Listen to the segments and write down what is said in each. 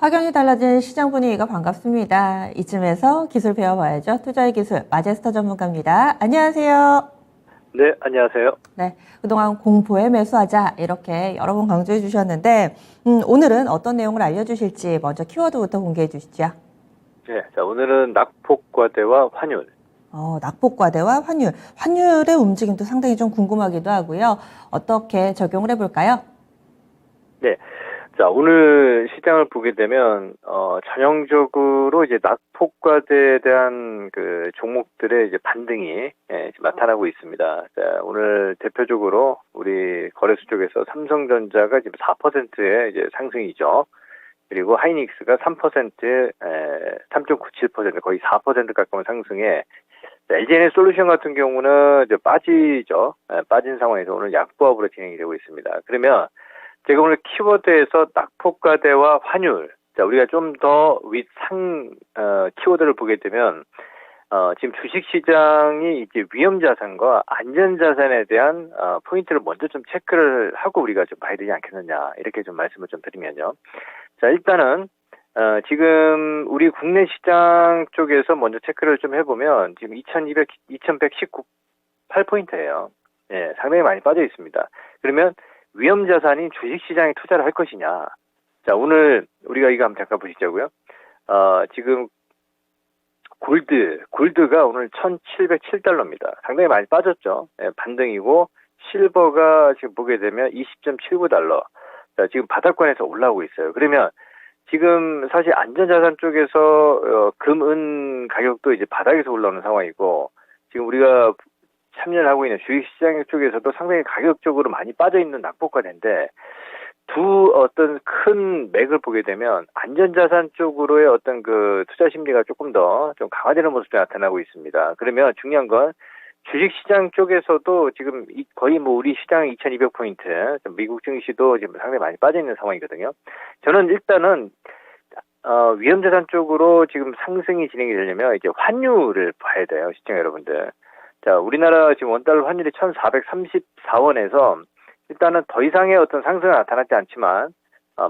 확연히 달라진 시장 분위기가 반갑습니다. 이쯤에서 기술 배워봐야죠. 투자의 기술 마제스터 전문가입니다. 안녕하세요. 네, 안녕하세요. 네, 그동안 공포에 매수하자 이렇게 여러 번 강조해 주셨는데 오늘은 어떤 내용을 알려주실지 먼저 키워드부터 공개해 주시죠. 네, 자, 오늘은 낙폭과대와 환율. 낙폭과대와 환율. 환율의 움직임도 상당히 좀 궁금하기도 하고요. 어떻게 적용을 해볼까요? 네, 자, 오늘 시장을 보게 되면, 전형적으로 이제 낙폭과대에 대한 그 종목들의 이제 반등이 나타나고 있습니다. 자, 오늘 대표적으로 우리 거래소 쪽에서 삼성전자가 지금 4%의 이제 상승이죠. 그리고 하이닉스가 3%에 3.97% 거의 4% 가까운 상승에 LG에너지솔루션 같은 경우는 이제 빠지죠. 빠진 상황에서 오늘 약보합으로 진행이 되고 있습니다. 그러면 제가 오늘 키워드에서 낙폭과대와 환율, 자, 우리가 좀 더 키워드를 보게 되면, 지금 주식시장이 이제 위험자산과 안전자산에 대한, 포인트를 먼저 좀 체크를 하고 우리가 좀 봐야 되지 않겠느냐, 이렇게 좀 말씀을 좀 드리면요. 자, 일단은, 지금 우리 국내 시장 쪽에서 먼저 체크를 좀 해보면, 지금 2119.8포인트예요. 예, 상당히 많이 빠져 있습니다. 그러면, 위험자산인 주식시장에 투자를 할 것이냐. 자, 오늘 우리가 이거 한번 잠깐 보시자고요. 지금 골드가 오늘 $1,707입니다. 상당히 많이 빠졌죠. 예, 반등이고 실버가 지금 보게 되면 $20.79. 자, 지금 바닥권에서 올라오고 있어요. 그러면 지금 사실 안전자산 쪽에서 금, 은 가격도 이제 바닥에서 올라오는 상황이고 지금 우리가 참여를 하고 있는 주식시장 쪽에서도 상당히 가격적으로 많이 빠져있는 낙폭과대인데 두 어떤 큰 맥을 보게 되면 안전자산 쪽으로의 어떤 그 투자 심리가 조금 더 좀 강화되는 모습이 나타나고 있습니다. 그러면 중요한 건 주식시장 쪽에서도 지금 거의 뭐 우리 시장 2200포인트, 미국 증시도 지금 상당히 많이 빠져있는 상황이거든요. 저는 일단은 위험자산 쪽으로 지금 상승이 진행이 되려면 이제 환율을 봐야 돼요, 시청 여러분들. 자, 우리나라 지금 원달러 환율이 1,434원에서 일단은 더 이상의 어떤 상승은 나타나지 않지만,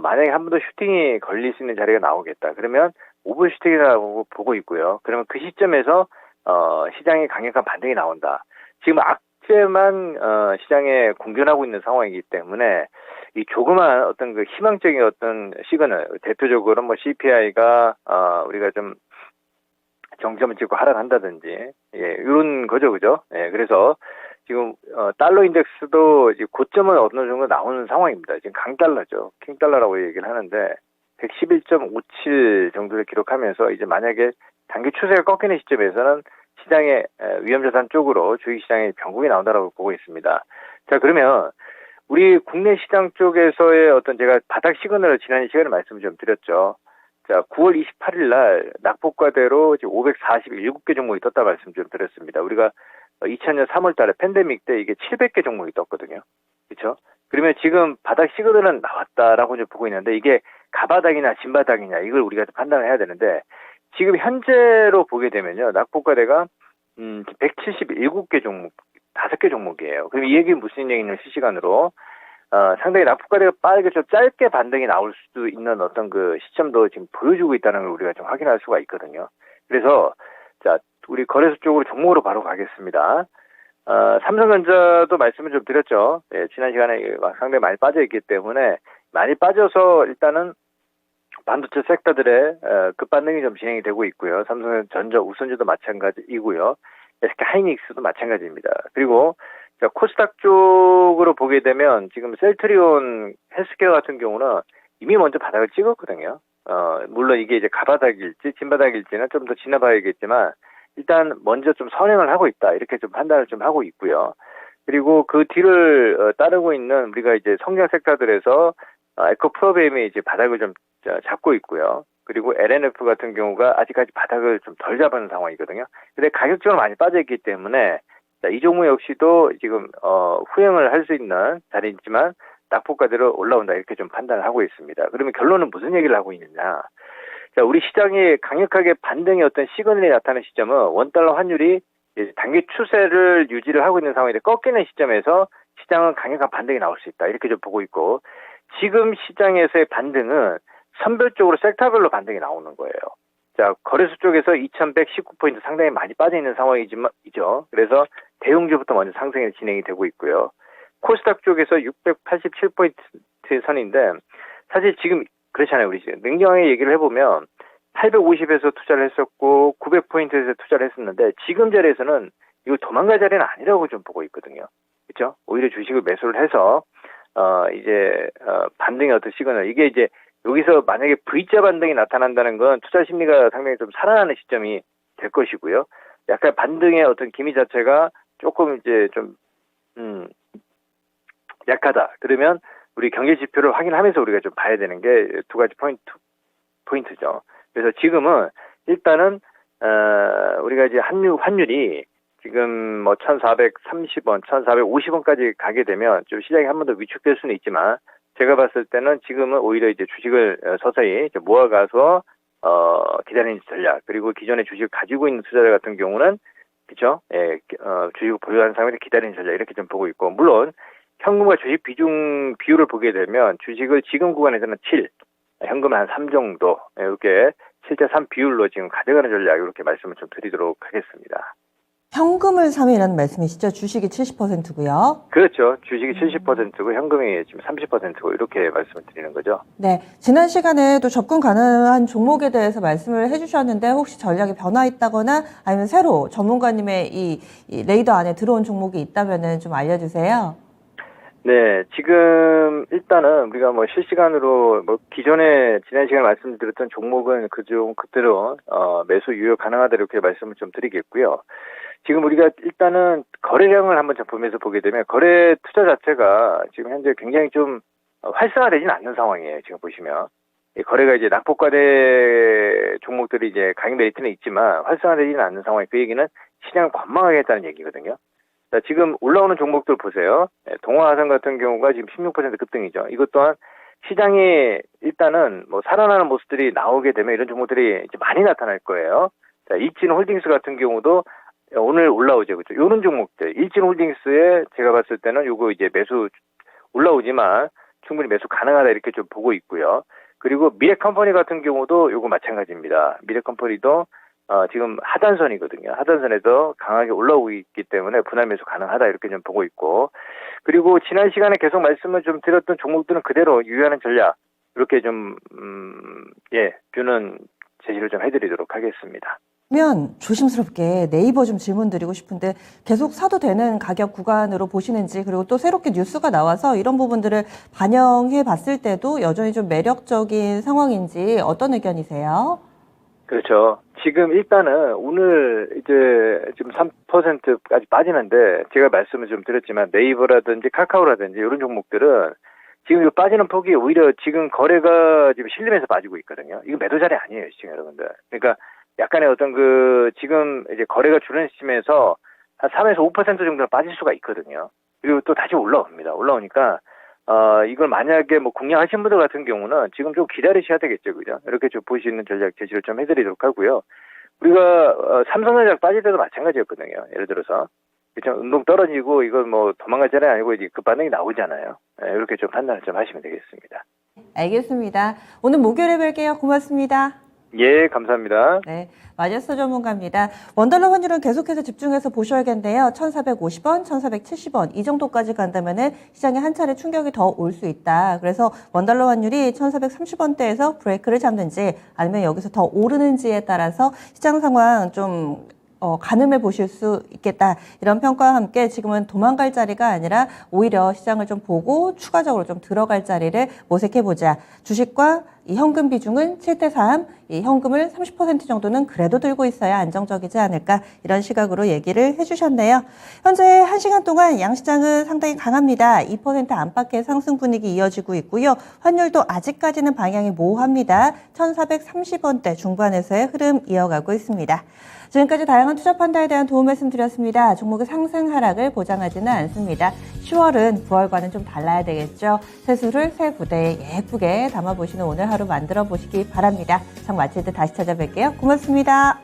만약에 한 번 더 슈팅이 걸릴 수 있는 자리가 나오겠다. 그러면 오버 슈팅이라고 보고 있고요. 그러면 그 시점에서, 시장에 강력한 반등이 나온다. 지금 악재만, 시장에 공존하고 있는 상황이기 때문에, 이 조그만 어떤 그 희망적인 어떤 시그널, 대표적으로 뭐 CPI가, 우리가 좀 정점을 찍고 하락한다든지, 예, 이런 거죠, 그죠? 예, 그래서 지금, 달러 인덱스도 이제 고점은 어느 정도 나오는 상황입니다. 지금 강달러죠. 킹달러라고 얘기를 하는데, 111.57 정도를 기록하면서 이제 만약에 단기 추세가 꺾이는 시점에서는 시장의 위험자산 쪽으로 주식시장의 변곡이 나온다라고 보고 있습니다. 자, 그러면 우리 국내 시장 쪽에서의 어떤 제가 바닥 시그널을 지난 시간에 말씀을 좀 드렸죠. 자, 9월 28일 날 낙폭과대로 547개 종목이 떴다 말씀 좀 드렸습니다. 우리가 2000년 3월 달에 팬데믹 때 이게 700개 종목이 떴거든요. 그렇죠? 그러면 지금 바닥 시그널은 나왔다라고 이제 보고 있는데 이게 가바닥이냐 진바닥이냐 이걸 우리가 판단을 해야 되는데 지금 현재로 보게 되면요. 낙폭과대가 177개 종목, 5개 종목이에요. 그럼 이 얘기는 무슨 얘기냐면 실시간으로 상당히 낙폭과대가 빠르게 좀 짧게 반등이 나올 수도 있는 어떤 그 시점도 지금 보여주고 있다는 걸 우리가 좀 확인할 수가 있거든요. 그래서, 자, 우리 거래소 쪽으로 종목으로 바로 가겠습니다. 삼성전자도 말씀을 좀 드렸죠. 예, 지난 시간에 상당히 많이 빠져있기 때문에 많이 빠져서 일단은 반도체 섹터들의 급반등이 좀 진행이 되고 있고요. 삼성전자 우선주도 마찬가지이고요. SK 하이닉스도 마찬가지입니다. 그리고 자, 코스닥 쪽으로 보게 되면 지금 셀트리온 헬스케어 같은 경우는 이미 먼저 바닥을 찍었거든요. 물론 이게 이제 가바닥일지 진바닥일지는 좀 더 지나봐야겠지만 일단 먼저 좀 선행을 하고 있다. 이렇게 좀 판단을 좀 하고 있고요. 그리고 그 뒤를 따르고 있는 우리가 이제 성장 섹터들에서 에코프로베임이 이제 바닥을 좀 잡고 있고요. 그리고 LNF 같은 경우가 아직까지 바닥을 좀 덜 잡은 상황이거든요. 근데 가격적으로 많이 빠져있기 때문에 자, 이 종목 역시도 지금 후행을 할 수 있는 자리이지만 낙폭과대로 올라온다 이렇게 좀 판단을 하고 있습니다. 그러면 결론은 무슨 얘기를 하고 있느냐? 자, 우리 시장이 강력하게 반등의 어떤 시그널이 나타나는 시점은 원달러 환율이 단기 추세를 유지를 하고 있는 상황인데 꺾이는 시점에서 시장은 강력한 반등이 나올 수 있다 이렇게 좀 보고 있고 지금 시장에서의 반등은 선별적으로 섹터별로 반등이 나오는 거예요. 자, 거래소 쪽에서 2119포인트 상당히 많이 빠져 있는 상황이죠. 그래서 대형주부터 먼저 상승이 진행이 되고 있고요. 코스닥 쪽에서 687포인트 선인데, 사실 지금 그렇잖아요. 우리 지금 냉정하게 얘기를 해보면 850에서 투자를 했었고 900포인트에서 투자를 했었는데, 지금 자리에서는 이거 도망갈 자리는 아니라고 좀 보고 있거든요. 그렇죠? 오히려 주식을 매수를 해서 반등의 어떤 시그널, 이게 이제 여기서 만약에 V자 반등이 나타난다는 건 투자 심리가 상당히 좀 살아나는 시점이 될 것이고요. 약간 반등의 어떤 기미 자체가 조금 이제 좀 약하다. 그러면 우리 경제 지표를 확인하면서 우리가 좀 봐야 되는 게 두 가지 포인트죠. 그래서 지금은 일단은 우리가 이제 환율이 지금 뭐 1,430원, 1,450원까지 가게 되면 좀 시장이 한 번 더 위축될 수는 있지만, 제가 봤을 때는 지금은 오히려 이제 주식을 서서히 이제 모아가서 기다리는 전략, 그리고 기존의 주식을 가지고 있는 투자자 같은 경우는 그렇죠? 주식을 보유하는 사람들이 기다리는 전략, 이렇게 좀 보고 있고, 물론 현금과 주식 비율을 보게 되면 주식을 지금 구간에서는 7, 현금은 한 3 정도, 이렇게 7:3 비율로 지금 가져가는 전략, 이렇게 말씀을 좀 드리도록 하겠습니다. 현금을 사면이라는 말씀이시죠? 주식이 70%고요. 그렇죠. 주식이 70%고 현금이 지금 30%고 이렇게 말씀을 드리는 거죠. 네, 지난 시간에 또 접근 가능한 종목에 대해서 말씀을 해주셨는데, 혹시 전략이 변화 있다거나 아니면 새로 전문가님의 이 레이더 안에 들어온 종목이 있다면 좀 알려주세요. 네, 지금 일단은 우리가 뭐 실시간으로 뭐 기존에 지난 시간에 말씀드렸던 종목은 그대로 매수 유효 가능하다, 이렇게 말씀을 좀 드리겠고요. 지금 우리가 일단은 거래량을 한번 좀 보면서 보게 되면 거래 투자 자체가 지금 현재 굉장히 좀 활성화되지는 않는 상황이에요. 지금 보시면 이 거래가 이제 낙폭과대 종목들이 이제 가격 메리트는 있지만 활성화되지는 않는 상황이, 그 얘기는 시장을 관망하게 했다는 얘기거든요. 자, 지금 올라오는 종목들 보세요. 동아화성 같은 경우가 지금 16% 급등이죠. 이것 또한 시장이 일단은 뭐 살아나는 모습들이 나오게 되면 이런 종목들이 이제 많이 나타날 거예요. 자, 일진홀딩스 같은 경우도 오늘 올라오죠. 그렇죠? 요런 종목들. 일진홀딩스에 제가 봤을 때는 요거 이제 매수 올라오지만 충분히 매수 가능하다, 이렇게 좀 보고 있고요. 그리고 미래컴퍼니 같은 경우도 요거 마찬가지입니다. 미래컴퍼니도 지금 하단선이거든요. 하단선에서 강하게 올라오고 있기 때문에 분할 매수 가능하다, 이렇게 좀 보고 있고, 그리고 지난 시간에 계속 말씀을 좀 드렸던 종목들은 그대로 유효하는 전략, 이렇게 좀 뷰는 제시를 좀 해드리도록 하겠습니다. 그러면 조심스럽게 네이버 좀 질문 드리고 싶은데, 계속 사도 되는 가격 구간으로 보시는지, 그리고 또 새롭게 뉴스가 나와서 이런 부분들을 반영해 봤을 때도 여전히 좀 매력적인 상황인지 어떤 의견이세요? 그렇죠. 지금 일단은 오늘 이제 지금 3%까지 빠지는데, 제가 말씀을 좀 드렸지만 네이버라든지 카카오라든지 이런 종목들은 지금 빠지는 폭이 오히려 지금 거래가 지금 실리면서 빠지고 있거든요. 이거 매도 자리 아니에요, 지금 여러분들. 그러니까 약간의 어떤 지금 이제 거래가 줄는 시점에서 한 3에서 5% 정도는 빠질 수가 있거든요. 그리고 또 다시 올라옵니다. 올라오니까 이걸 만약에 뭐 공략하신 분들 같은 경우는 지금 좀 기다리셔야 되겠죠, 그죠? 이렇게 좀 보실 수 있는 전략 제시를 좀 해드리도록 하고요. 우리가 삼성전자 빠질 때도 마찬가지였거든요. 예를 들어서 그렇죠? 운동 떨어지고 이걸 뭐 도망갈 자리 아니고 이제 그 반응이 나오잖아요. 이렇게 좀 판단을 좀 하시면 되겠습니다. 알겠습니다. 오늘 목요일에 뵐게요. 고맙습니다. 예, 감사합니다. 네, 마제스터 전문가입니다. 원달러 환율은 계속해서 집중해서 보셔야겠는데요. 1,450원, 1,470원 이 정도까지 간다면은 시장에 한 차례 충격이 더 올 수 있다. 그래서 원달러 환율이 1,430원대에서 브레이크를 잡는지 아니면 여기서 더 오르는지에 따라서 시장 상황 좀 가늠해 보실 수 있겠다. 이런 평가와 함께 지금은 도망갈 자리가 아니라 오히려 시장을 좀 보고 추가적으로 좀 들어갈 자리를 모색해보자. 주식과 이 현금 비중은 7:3, 이 현금을 30% 정도는 그래도 들고 있어야 안정적이지 않을까, 이런 시각으로 얘기를 해주셨네요. 현재 1시간 동안 양시장은 상당히 강합니다. 2% 안팎의 상승 분위기 이어지고 있고요. 환율도 아직까지는 방향이 모호합니다. 1,430원대 중반에서의 흐름 이어가고 있습니다. 지금까지 다양한 투자 판단에 대한 도움 말씀드렸습니다. 종목의 상승 하락을 보장하지는 않습니다. 10월은 9월과는 좀 달라야 되겠죠. 세수를 새 부대에 예쁘게 담아보시는 오늘 하루 만들어 보시기 바랍니다. 장 마칠 때 다시 찾아뵐게요. 고맙습니다.